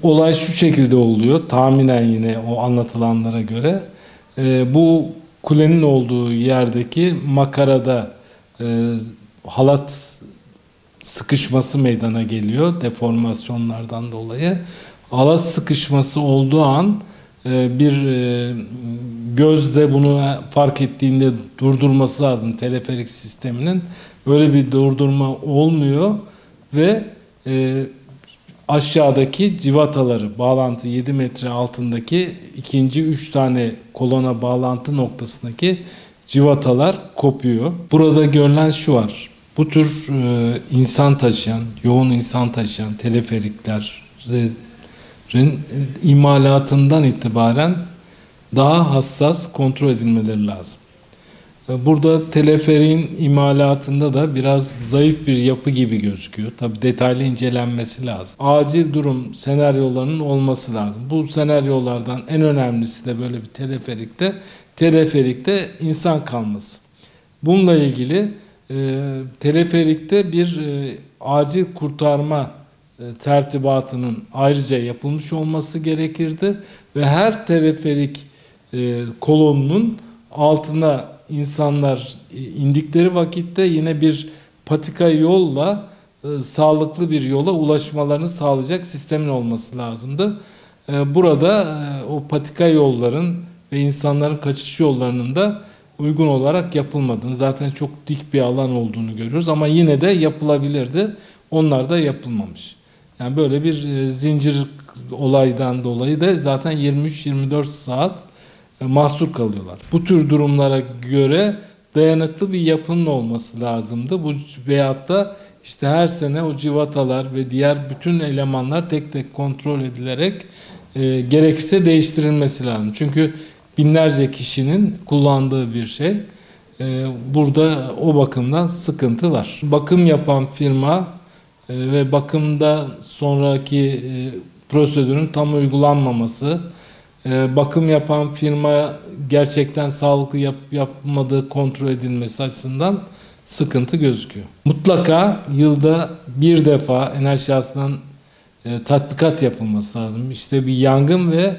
olay şu şekilde oluyor. Tahminen yine o anlatılanlara göre. Bu kulenin olduğu yerdeki makarada halat sıkışması meydana geliyor deformasyonlardan dolayı. Halat sıkışması olduğu an bir gözde bunu fark ettiğinde durdurması lazım teleferik sisteminin. Böyle bir durdurma olmuyor ve aşağıdaki civataları, bağlantı 7 metre altındaki ikinci 3 tane kolona bağlantı noktasındaki civatalar kopuyor. Burada görülen şu var. Bu tür insan taşıyan, yoğun insan taşıyan teleferiklerin imalatından itibaren daha hassas kontrol edilmeleri lazım. Burada teleferiğin imalatında da biraz zayıf bir yapı gibi gözüküyor. Tabii detaylı incelenmesi lazım. Acil durum senaryolarının olması lazım. Bu senaryolardan en önemlisi de böyle bir teleferikte insan kalması. Bununla ilgili teleferikte bir acil kurtarma tertibatının ayrıca yapılmış olması gerekirdi ve her teleferik kolonunun altına insanlar indikleri vakitte yine bir patika yolla sağlıklı bir yola ulaşmalarını sağlayacak sistemin olması lazımdı. Burada o patika yolların ve insanların kaçış yollarının da uygun olarak yapılmadığını, zaten çok dik bir alan olduğunu görüyoruz ama yine de yapılabilirdi. Onlar da yapılmamış. Yani böyle bir zincir olaydan dolayı da zaten 23-24 saat mahsur kalıyorlar. Bu tür durumlara göre dayanıklı bir yapının olması lazımdı. Bu veyahut da işte her sene o civatalar ve diğer bütün elemanlar tek tek kontrol edilerek gerekirse değiştirilmesi lazım. Çünkü binlerce kişinin kullandığı bir şey. Burada o bakımdan sıkıntı var. Bakım yapan firma ve bakımda sonraki prosedürün tam uygulanmaması, bakım yapan firma gerçekten sağlıklı yapmadığı kontrol edilmesi açısından sıkıntı gözüküyor. Mutlaka yılda bir defa en aşağısından tatbikat yapılması lazım. İşte bir yangın ve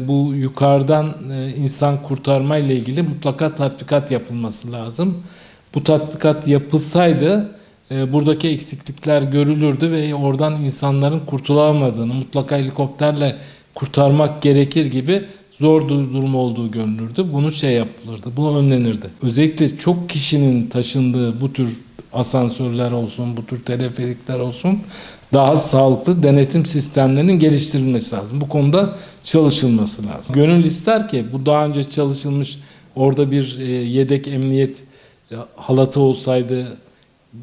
bu yukarıdan insan kurtarma ile ilgili mutlaka tatbikat yapılması lazım. Bu tatbikat yapılsaydı buradaki eksiklikler görülürdü ve oradan insanların kurtulamadığını, mutlaka helikopterle kurtarmak gerekir gibi zor durum olduğu görülürdü. Bunu yapılırdı, bu önlenirdi. Özellikle çok kişinin taşındığı bu tür asansörler olsun, bu tür teleferikler olsun daha sağlıklı denetim sistemlerinin geliştirilmesi lazım. Bu konuda çalışılması lazım. Gönül ister ki bu daha önce çalışılmış orada bir yedek emniyet halatı olsaydı,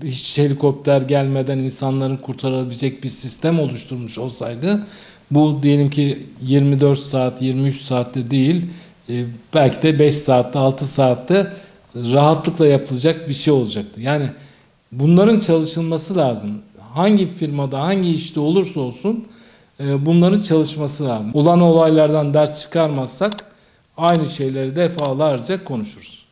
hiç helikopter gelmeden insanların kurtarabilecek bir sistem oluşturmuş olsaydı, bu diyelim ki 24 saat, 23 saatte değil, belki de 5 saatte, 6 saatte rahatlıkla yapılacak bir şey olacaktı. Yani bunların çalışılması lazım. Hangi firmada, hangi işte olursa olsun bunların çalışması lazım. Olan olaylardan ders çıkarmazsak aynı şeyleri defalarca konuşuruz.